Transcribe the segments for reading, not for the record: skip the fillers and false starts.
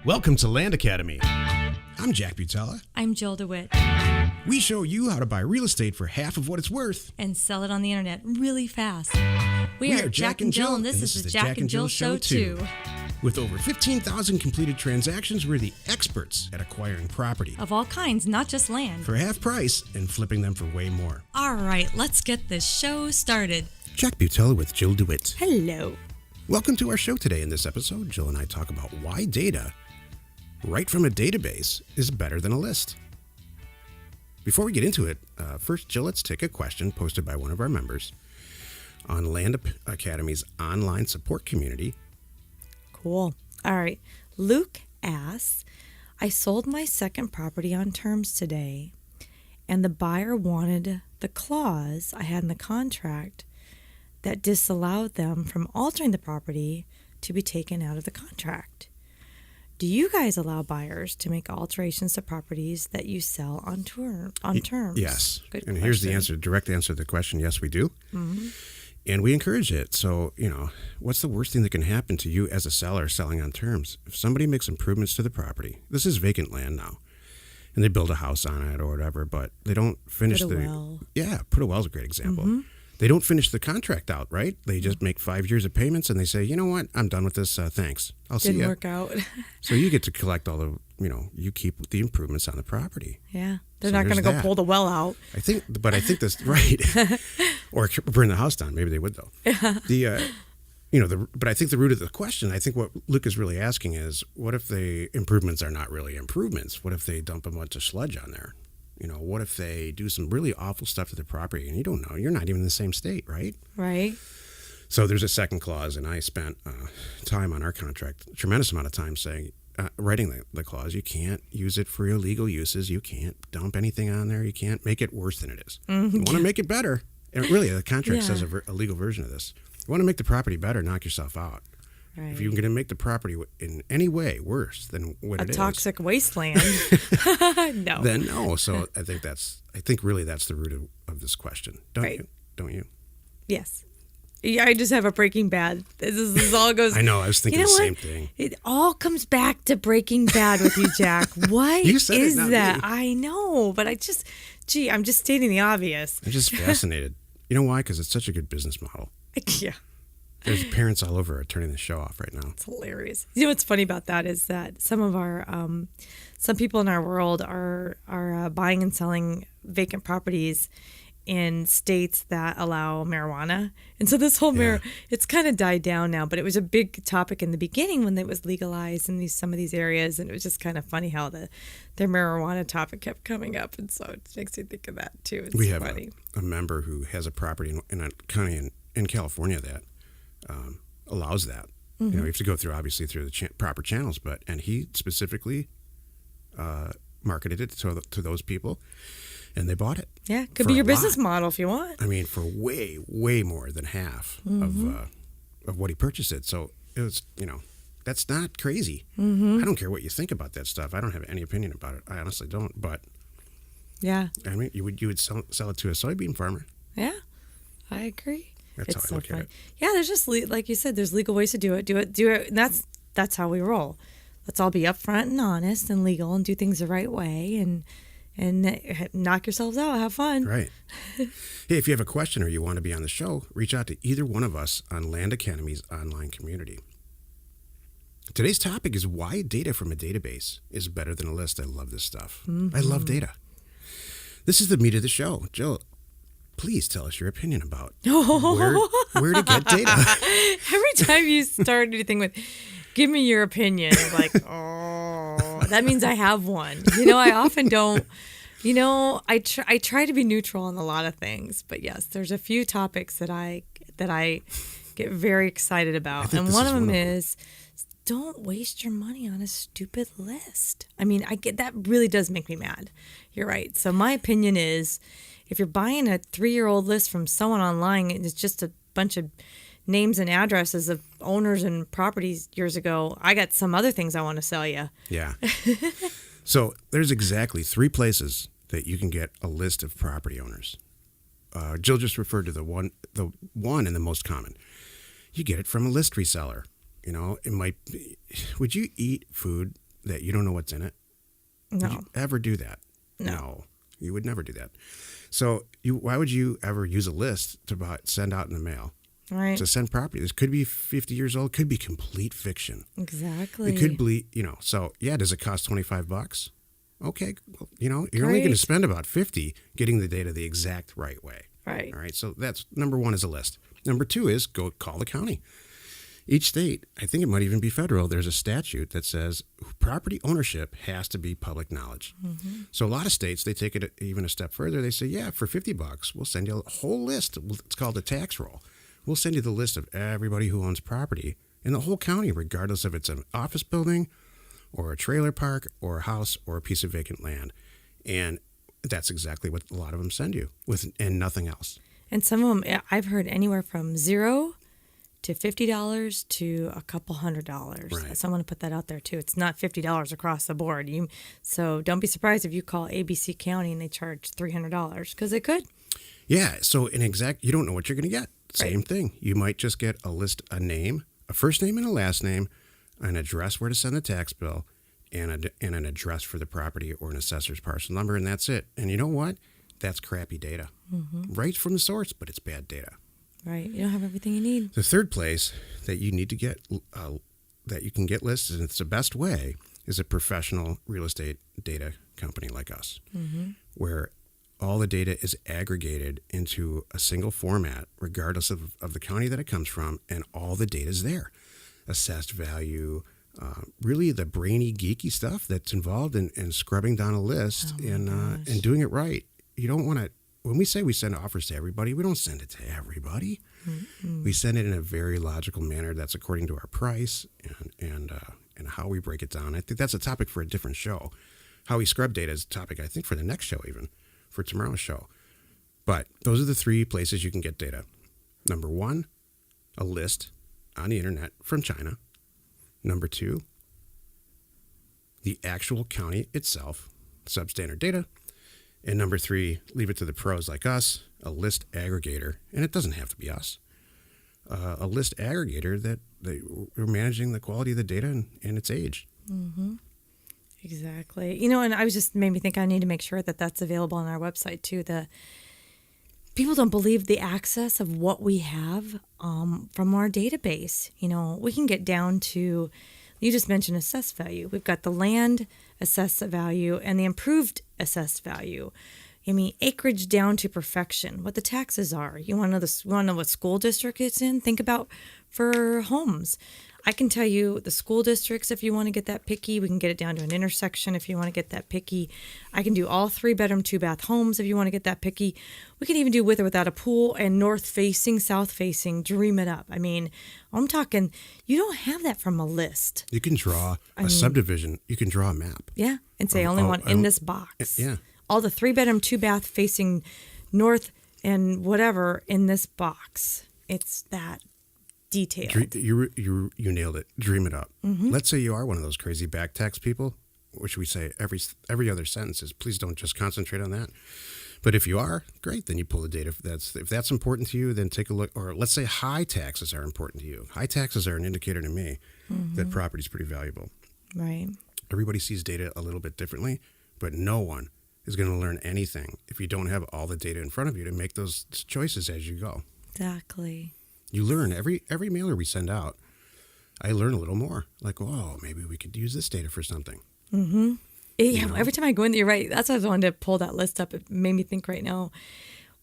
Welcome to Land Academy. I'm Jack Butala. I'm Jill DeWit. We show you how to buy real estate for half of what it's worth. And sell it on the internet really fast. We are Jack and Jill, and this is the Jack and Jill Show 2. With over 15,000 completed transactions, we're the experts at acquiring property. Of all kinds, not just land. For half price and flipping them for way more. All right, let's get this show started. Jack Butala with Jill DeWit. Hello. Welcome to our show today. In this episode, Jill and I talk about why data right from a database is better than a list. Before we get into it, first, Jill, let's take a question posted by one of our members on Land Academy's online support community. Cool. All right. Luke asks, I sold my second property on terms today, and the buyer wanted the clause I had in the contract that disallowed them from altering the property to be taken out of the contract. Do you guys allow buyers to make alterations to properties that you sell on terms? Yes. Good and question. Here's the answer, direct answer to the question. Yes, we do. Mm-hmm. And we encourage it. So, what's the worst thing that can happen to you as a seller selling on terms? If somebody makes improvements to the property, this is vacant land now, and they build a house on it or whatever, but they don't finish Put a well. Yeah, put a well is a great example. Mm-hmm. They don't finish the contract out, right? They just make 5 years of payments and they say, you know what? I'm done with this. Thanks. I'll see you. Didn't work out. So you get to collect all the, you keep the improvements on the property. Yeah. They're So not going to there's go that. pull the well out. I think that's right. Or burn the house down. Maybe they would though. But I think the root of the question, I think what Luke is really asking is, what if the improvements are not really improvements? What if they dump a bunch of sludge on there? What if they do some really awful stuff to the property and you don't know? You're not even in the same state, right? Right. So there's a second clause, and I spent time on our contract, a tremendous amount of time saying, writing the clause, you can't use it for illegal uses. You can't dump anything on there. You can't make it worse than it is. Mm-hmm. You want to make it better. And really, the contract says a legal version of this. You want to make the property better, knock yourself out. Right. If you're going to make the property in any way worse than what it is. A toxic wasteland. No. Then no. So I think really that's the root of this question. Don't you? Yes. Yeah, I just have a Breaking Bad. This all goes. I know. I was thinking the same thing. It all comes back to Breaking Bad with you, Jack. What You said is it, not that? me. I know, but I'm just stating the obvious. I'm just fascinated. You know why? Because it's such a good business model. Yeah. There's parents all over turning the show off right now. It's hilarious. You know what's funny about that is that some of our some people in our world are buying and selling vacant properties in states that allow marijuana, and so this whole it's kind of died down now. But it was a big topic in the beginning when it was legalized in some of these areas, and it was just kind of funny how their marijuana topic kept coming up, and so it makes me think of that too. It's we have funny. a member who has a property in a county in California that allows that. Mm-hmm. You have to go through the proper channels, and he specifically marketed it to those people, and they bought it. Yeah, could be your business model if you want. I mean, for way, way more than half of what he purchased it. So it was, that's not crazy. Mm-hmm. I don't care what you think about that stuff. I don't have any opinion about it. I honestly don't. But yeah, I mean, you would sell it to a soybean farmer. Yeah, I agree. That's how I look at it. Yeah, there's just like you said, there's legal ways to do it. And that's how we roll. Let's all be upfront and honest and legal and do things the right way and knock yourselves out. Have fun. Right. Hey, if you have a question or you want to be on the show, reach out to either one of us on Land Academy's online community. Today's topic is why data from a database is better than a list. I love this stuff. Mm-hmm. I love data. This is the meat of the show. Jill, please tell us your opinion about where to get data. Every time you start anything with, give me your opinion, I'm like, oh, that means I have one. I often don't. I try to be neutral on a lot of things, but yes, there's a few topics that I get very excited about, and one of them is don't waste your money on a stupid list. I mean, that really does make me mad. You're right. So my opinion is, if you're buying a 3-year-old list from someone online and it's just a bunch of names and addresses of owners and properties years ago, I got some other things I want to sell you. Yeah. So there's exactly 3 places that you can get a list of property owners. Jill just referred to the one and the most common. You get it from a list reseller. It might be, would you eat food that you don't know what's in it? Would No. you ever do that? No. You would never do that. So why would you ever use a list to send out in the mail? Right. To send property. This could be 50 years old, could be complete fiction. Exactly. It could be, so yeah, does it cost $25? Okay, well, you're only going to spend about 50 getting the data the exact right way. Right. All right, so that's number one is a list. Number two is go call the county. Each state, I think it might even be federal, there's a statute that says property ownership has to be public knowledge. Mm-hmm. So a lot of states, they take it even a step further. They say, yeah, for $50, we'll send you a whole list. It's called a tax roll. We'll send you the list of everybody who owns property in the whole county, regardless if it's an office building or a trailer park or a house or a piece of vacant land. And that's exactly what a lot of them send you and nothing else. And some of them, I've heard anywhere from $0 to $50 to a couple $100. Right. Someone put that out there too. It's not $50 across the board. So don't be surprised if you call ABC County and they charge $300 because they could. Yeah. So you don't know what you're going to get. Same thing. You might just get a list, a name, a first name and a last name, an address where to send the tax bill, and an address for the property or an assessor's parcel number, and that's it. And you know what? That's crappy data. Mm-hmm. Right from the source, but it's bad data. Right. You don't have everything you need. The third place that you need to get, that you can get listed, and it's the best way, is a professional real estate data company like us, mm-hmm. where all the data is aggregated into a single format, regardless of the county that it comes from, and all the data is there. Assessed value, really the brainy, geeky stuff that's involved in scrubbing down a list and doing it right. You don't want to, when we say we send offers to everybody, we don't send it to everybody. Mm-hmm. We send it in a very logical manner that's according to our price and how we break it down. I think that's a topic for a different show. How we scrub data is a topic, I think, for the next show even. For tomorrow's show. But those are the three places you can get data. Number one, a list on the internet from China. Number two, the actual county itself, substandard data. And number three, leave it to the pros like us, a list aggregator. And it doesn't have to be us. A list aggregator that we're managing the quality of the data and its age. Mm-hmm. Exactly. And I was just made me think I need to make sure that that's available on our website too. The people don't believe the access of what we have from our database. We can get down to, you just mentioned assessed value. We've got the land assessed value and the improved assessed value. Acreage down to perfection, what the taxes are. You want to know what school district it's in? Think about for homes. I can tell you the school districts if you want to get that picky. We can get it down to an intersection if you want to get that picky. I can do all 3-bedroom, 2-bath homes if you want to get that picky. We can even do with or without a pool and north-facing, south-facing, dream it up. I'm talking, you don't have that from a list. You can draw subdivision. You can draw a map. Yeah, and say only one in this box. Yeah. All the 3-bedroom, 2-bath facing north and whatever in this box. It's that detailed. You nailed it. Dream it up. Mm-hmm. Let's say you are one of those crazy back tax people, which we say every other sentence is, please don't just concentrate on that. But if you are, great, then you pull the data. If that's important to you, then take a look. Or let's say high taxes are important to you. High taxes are an indicator to me that property is pretty valuable. Right. Everybody sees data a little bit differently, but no one is going to learn anything if you don't have all the data in front of you to make those choices as you go. Exactly. You learn every mailer we send out. I learn a little more. Like, oh, maybe we could use this data for something. Mm-hmm. Yeah. Every time I go in there, you're right. That's why I wanted to pull that list up. It made me think right now.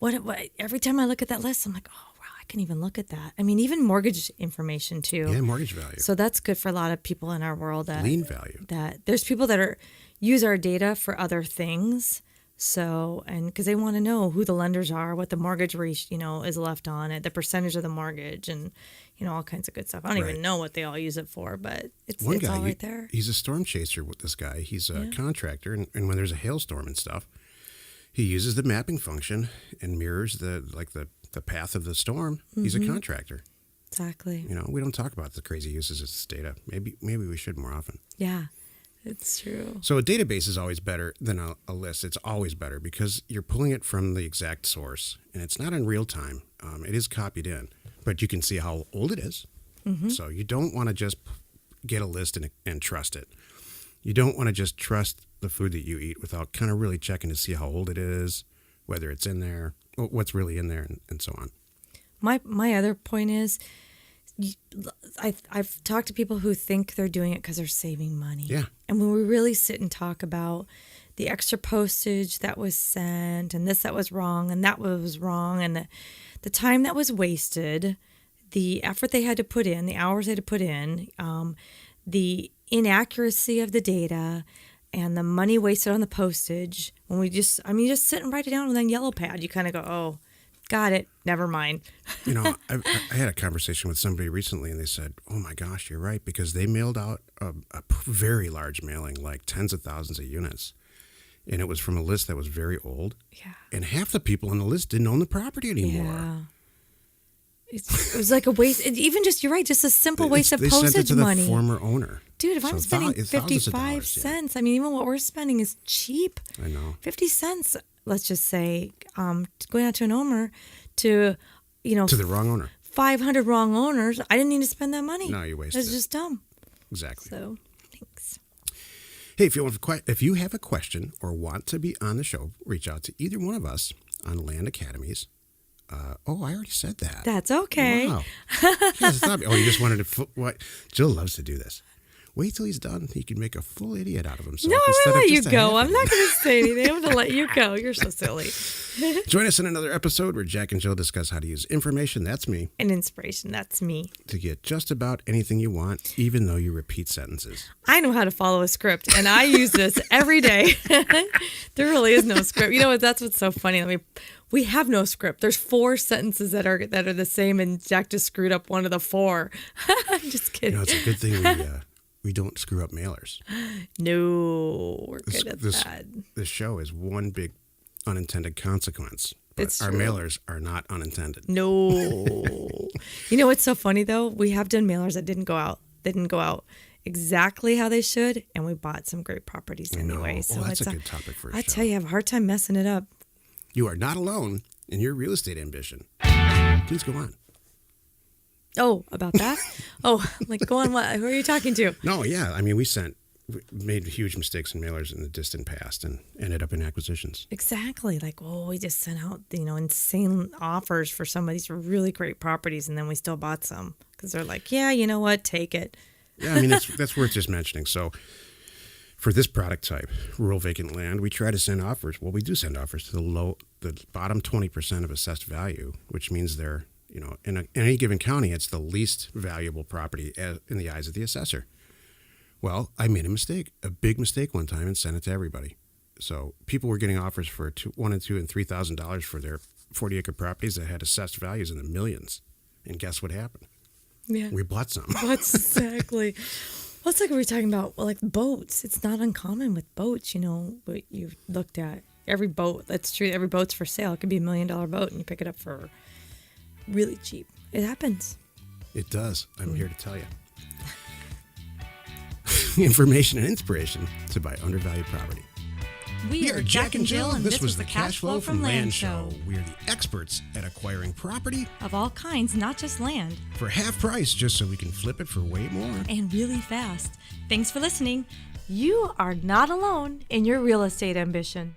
What? Every time I look at that list, I'm like, oh wow, I can even look at that. Even mortgage information too. Yeah, mortgage value. So that's good for a lot of people in our world. Lien value. That there's people that use our data for other things. So, and because they want to know who the lenders are, what the mortgage rate, is left on it, the percentage of the mortgage, and all kinds of good stuff. I don't even know what they all use it for, but it's all right there. He's a storm chaser with this guy. He's a contractor, and when there's a hailstorm and stuff, he uses the mapping function and mirrors the path of the storm. Mm-hmm. He's a contractor. Exactly. We don't talk about the crazy uses of this data. Maybe we should more often. Yeah. It's true. So a database is always better than a list. It's always better because you're pulling it from the exact source, and it's not in real time. It is copied in, but you can see how old it is. Mm-hmm. So you don't want to just get a list and trust it. You don't want to just trust the food that you eat without kind of really checking to see how old it is, whether it's in there, what's really in there, and so on. My other point is, I've talked to people who think they're doing it because they're saving money. Yeah. And when we really sit and talk about the extra postage that was sent and this that was wrong and that was wrong and the time that was wasted, the effort they had to put in, the hours they had to put in, the inaccuracy of the data, and the money wasted on the postage. When you just sit and write it down on a yellow pad, you kind of go, oh, got it, never mind. I had a conversation with somebody recently, and they said, oh my gosh, you're right, because they mailed out a very large mailing, like tens of thousands of units. And it was from a list that was very old. Yeah. And half the people on the list didn't own the property anymore. Yeah. It was like a waste. Even just, you're right, just a simple waste of postage money. They sent it to the former owner. Dude, if I'm spending 55 cents, I mean, even what we're spending is cheap. I know. 50 cents, let's just say, going out to an owner to the wrong owner. 500 wrong owners. I didn't need to spend that money. No, you wasted it. It's just dumb. Exactly. So, thanks. Hey, if you have a question or want to be on the show, reach out to either one of us on Land Academies. I already said that. That's okay. Wow. You just wanted to... What? Jill loves to do this. Wait till he's done. He can make a full idiot out of himself. No, I'm going to let you go. I'm not going to say anything. I'm going to let you go. You're so silly. Join us in another episode where Jack and Jill discuss how to use information, that's me, and inspiration, that's me, to get just about anything you want, even though you repeat sentences. I know how to follow a script, and I use this every day. There really is no script. You know what? That's what's so funny. We have no script. There's 4 sentences that are the same, and Jack just screwed up one of the 4. I'm just kidding. It's a good thing we don't screw up mailers. No, we're good at that. This show is one big unintended consequence, but It's our true. mailers are not unintended. No. You know what's so funny, though? We have done mailers that didn't go out. They didn't go out exactly how they should, and we bought some great properties anyway. So that's a good topic for a show. I tell you, I have a hard time messing it up. You are not alone in your real estate ambition. Please go on. Oh, about that? Go on. What? Who are you talking to? No, yeah. I mean, we made huge mistakes in mailers in the distant past and ended up in acquisitions. Exactly. We just sent out, insane offers for some of these really great properties, and then we still bought some because they're like, yeah, you know what? Take it. Yeah, I mean, that's worth just mentioning. So for this product type, rural vacant land, we try to send offers. Well, we do send offers to the bottom 20% of assessed value, which means they're, in any given county, it's the least valuable property in the eyes of the assessor. Well, I made a big mistake one time, and sent it to everybody. So people were getting offers for $1,000 and $2,000 and $3,000 for their 40-acre properties that had assessed values in the millions. And guess what happened? Yeah. We bought some. That's exactly. Well, it's like we were talking about, boats. It's not uncommon with boats, what you've looked at. Every boat, that's true. Every boat's for sale. It could be $1 million boat, and you pick it up for really cheap. It happens. It does. I'm here to tell you. Information and inspiration to buy undervalued property. We are Jack and Jill, and this was the Cash Flow from Land Show. We are the experts at acquiring property Of all kinds, not just land. for half price, just so we can flip it for way more. And really fast. Thanks for listening. You are not alone in your real estate ambition.